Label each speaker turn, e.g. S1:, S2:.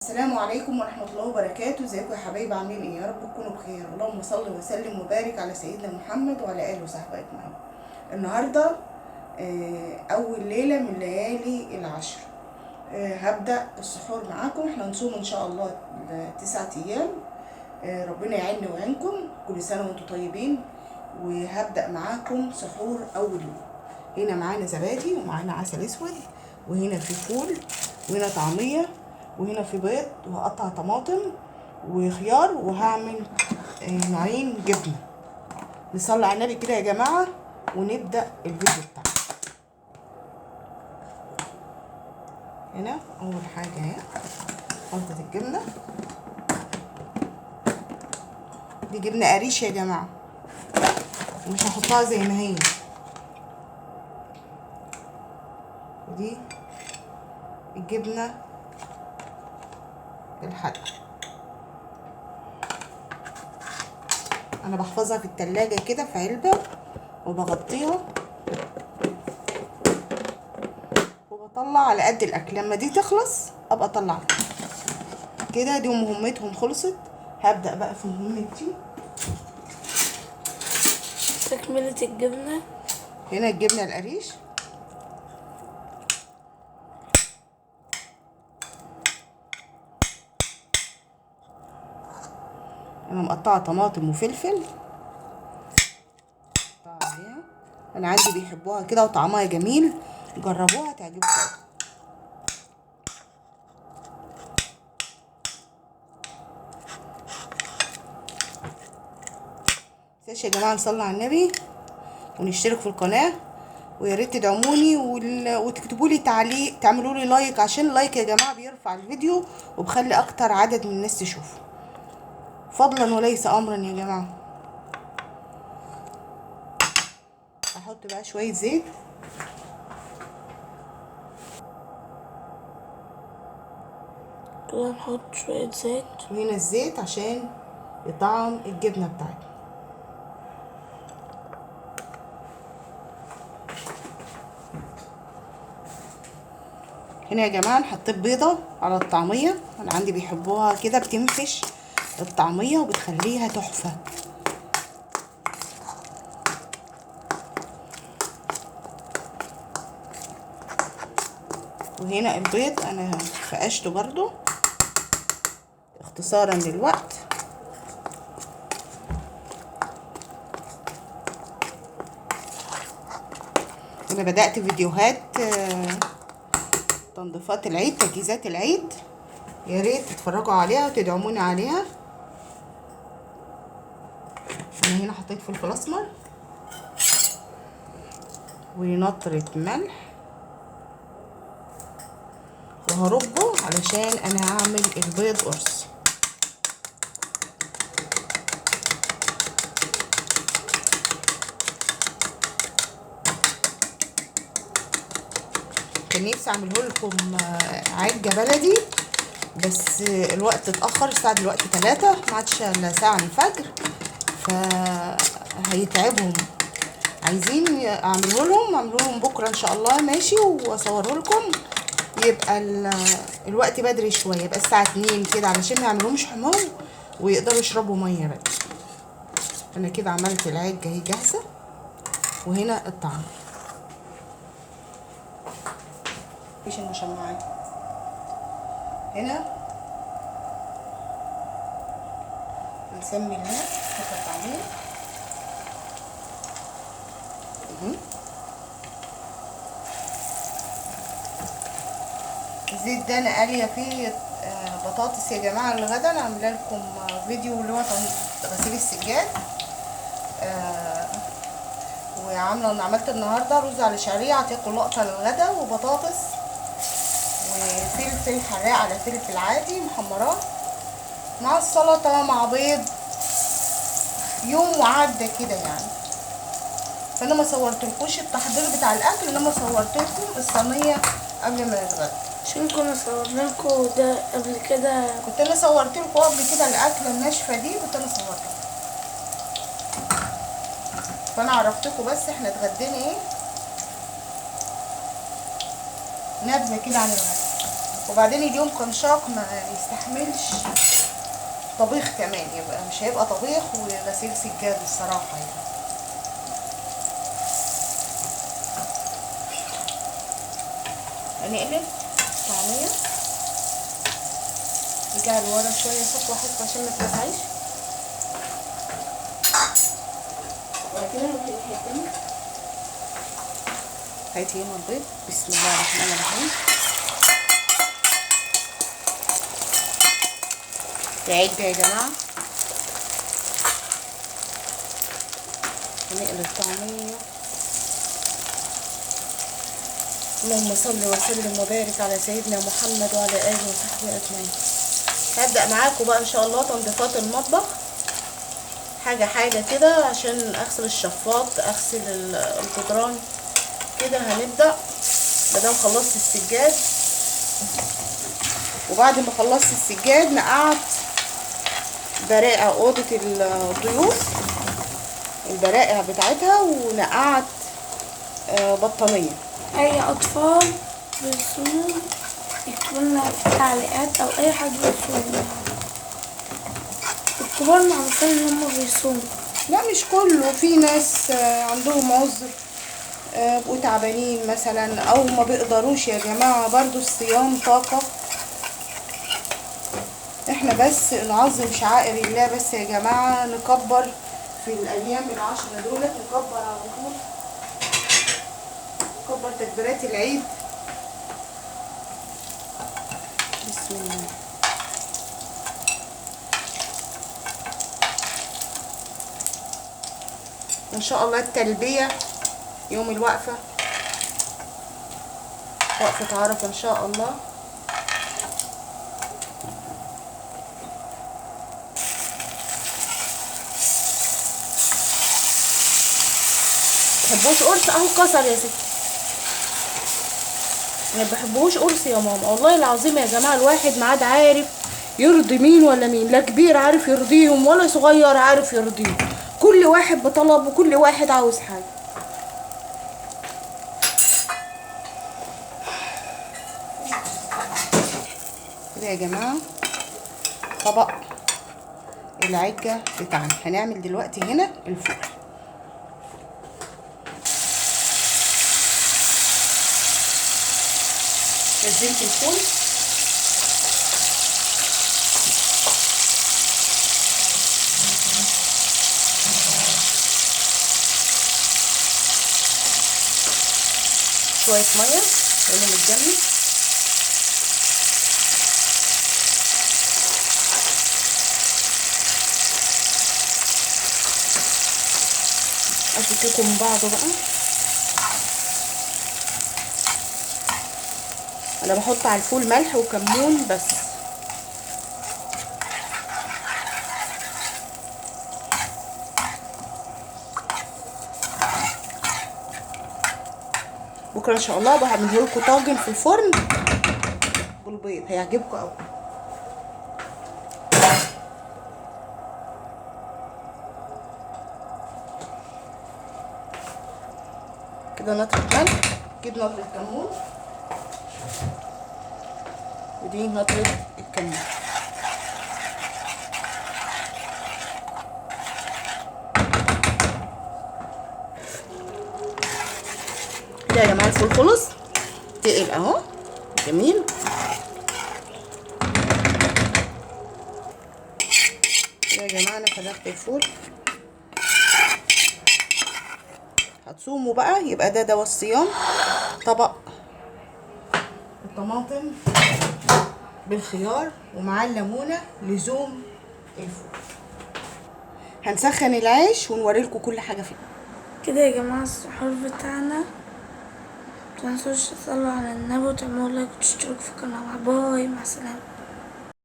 S1: السلام عليكم ورحمة الله وبركاته. ازيكم يا حبايبي؟ عاملين ايه؟ يا رب تكونوا بخير. اللهم صل وسلم وبارك على سيدنا محمد وعلى اله وصحبه اجمعين. النهارده اول ليله من ليالي العشر. هبدا السحور معاكم. احنا هنصوم ان شاء الله 9 ايام. ربنا يعيننا ويعينكم. كل سنه وانتم طيبين. وهبدا معاكم سحور اول يوم. هنا معانا زبادي ومعانا عسل اسود، وهنا في فول، وهنا طعميه، وهنا في بيض، وهقطع طماطم وخيار، وهعمل نوعين جبنه. نصلي على النبي كده يا جماعه ونبدا الفيديو بتاعنا. هنا اول حاجه اهي خلطه الجبنه. دي جبنه قريش يا جماعه، مش هحطها زي ما هي. ودي الجبنه الحادقه، انا بحفظها في التلاجة كده في علبة وبغطيها وبطلع على قد الاكل. لما دي تخلص ابقى اطلعها كده. دي مهمتهم خلصت. هبدأ بقى في مهمتي.
S2: تكملة الجبنة.
S1: هنا الجبنة القريش، انا مقطعه طماطم وفلفل عليها. انا عندي بيحبوها كده وطعمها جميل، جربوها تعجبكم. متنساش يا جماعه نصلي على النبي ونشترك في القناه، ويا ريت تدعموني وتكتبوا لي تعليق، تعملوا لي لايك، عشان اللايك يا جماعه بيرفع الفيديو وبخلي اكتر عدد من الناس تشوفه، فضلا وليس امرا يا جماعه. هحط بقى شويه زيت.
S2: كده نحط شوية زيت،
S1: وهنا الزيت عشان يطعم الجبنه بتاعتنا. هنا يا جماعه انا حطيت بيضه على الطعميه. انا عندي بيحبوها كده، بتنفش الطعميه وبتخليها تحفه. وهنا البيض انا فقشته برضو اختصارا للوقت. انا بدأت فيديوهات تنظيفات العيد، تجهيزات العيد، يا ريت تتفرجوا عليها وتدعموني عليها. انا هنا حطيت فلفل اسمر ونطرة ملح، وهربه علشان انا هعمل البيض قرص. كان نفسي اعمله لكم عجة بلدي، بس الوقت اتأخر. الساعة دلوقتي 3، ما عادش الا ساعة من الفجر، فهيتعبهم. عايزين اعمله لهم بكرة ان شاء الله، ماشي، واصوره لكم. يبقى الوقت بدري شوية، يبقى الساعة 2 كده، علشان ما يعملوهمش حمار ويقدروا يشربوا مية بدري. انا كده عملت العجة اهي جاهزة. وهنا الطعم، مفيش المشمعات. هنا نسمي الله نحط الطعمية. الزيت ده انا قاليه فيه بطاطس يا جماعه الغدا. انا عامله لكم فيديو اللي هو غسيل السجاد. وعامله عملت النهارده رز على شعريه، اعطيكم لقطه للغدا، وبطاطس وفلفل حراق على فلفل عادي محمراه مع السلطه مع بيض. يوم وعدى كده يعني. فانا ما صورتلكوش التحضير بتاع الاكل، انما صورتلكم الصينيه قبل ما نتغدى.
S2: عشان كنا صورنالكوا ده قبل كده.
S1: كنت انا صورتلكوا قبل كده الاكله الناشفه دي، كنت انا صورتها، فانا عرفتكم. بس احنا اتغدينا ايه، نبذه كده عن الغدا. وبعدين اليوم كان شاق ما يستحملش طبيخ كمان، يبقى مش هيبقى طبيخ وغسيل سجاد الصراحة يعني. هنقلب طعمية، رجع لورا شوية خطوة حتى عشان ما تلسعيش. وبعد كده نروح الحتة هاتي هنا البيض. بسم الله الرحمن الرحيم. العجة يا جماعة، هنقلب طعمية. اللهم صل وسلم وبارك على سيدنا محمد وعلى آله وصحبه أجمعين. هبدأ معاكم بقى إن شاء الله تنظيفات المطبخ حاجة حاجة كده، عشان أغسل الشفاط، أغسل الجدران كده. هنبدأ مادام خلصت السجاد، وبعد ما خلصت السجاد نقعت برائع أوضة الضيوف، البرائع بتاعتها، ونقعت بطانية.
S2: أي أطفال بيصوموا يكتبوا لنا في التعليقات، أو أي حد بيصوم. الكبار معروفين إن هما بيصوموا.
S1: لا مش كله، في ناس عندهم عذر، بقوا تعبانين مثلا او ما بيقدروش. يا جماعة برضو الصيام طاقة، احنا بس نعظم شعائر الله بس يا جماعة، نكبر في الايام العشرة دولت، نكبر على طول، نكبر تكبيرات العيد. بسم الله. ان شاء الله التلبية يوم الوقفة، وقفة عرفة ان شاء الله. مبحبوش قرص اهو كسر يا ستي، ما بحبوش قرص يا ماما. والله العظيم يا جماعة الواحد ما عاد عارف يرضي مين ولا مين، لا كبير عارف يرضيهم ولا صغير عارف يرضيهم، كل واحد بطلب وكل واحد عاوز حاجة. كده يا جماعة طبق العجة بتاعنا. هنعمل دلوقتي هنا الفول. نزلت الفول، شوية مية لأنه متجمد، أفككوا من بعضه بقى. أنا بحط على الفول ملح وكمون بس. بكره ان شاء الله بعمله لكم طاجن في الفرن بالبيض، هيعجبكم قوي. كده نطره ملح، كده نطره كمون، ودي نطره الكمون. كده يا جماعه الفول خلص، تقل اهو جميل. كده يا جماعه انا فرغت الفول. هتصوموا بقى، يبقى ده دوا الصيام. طبق الطماطم بالخيار ومعاه الليمونه لزوم الفول. هنسخن العيش ونوريلكم كل حاجه فيه.
S2: كده يا جماعة السحور بتاعنا. متنسوش تصلوا على النبي وتعملوا لايك وتشتركوا في القناة. باي، مع السلامة.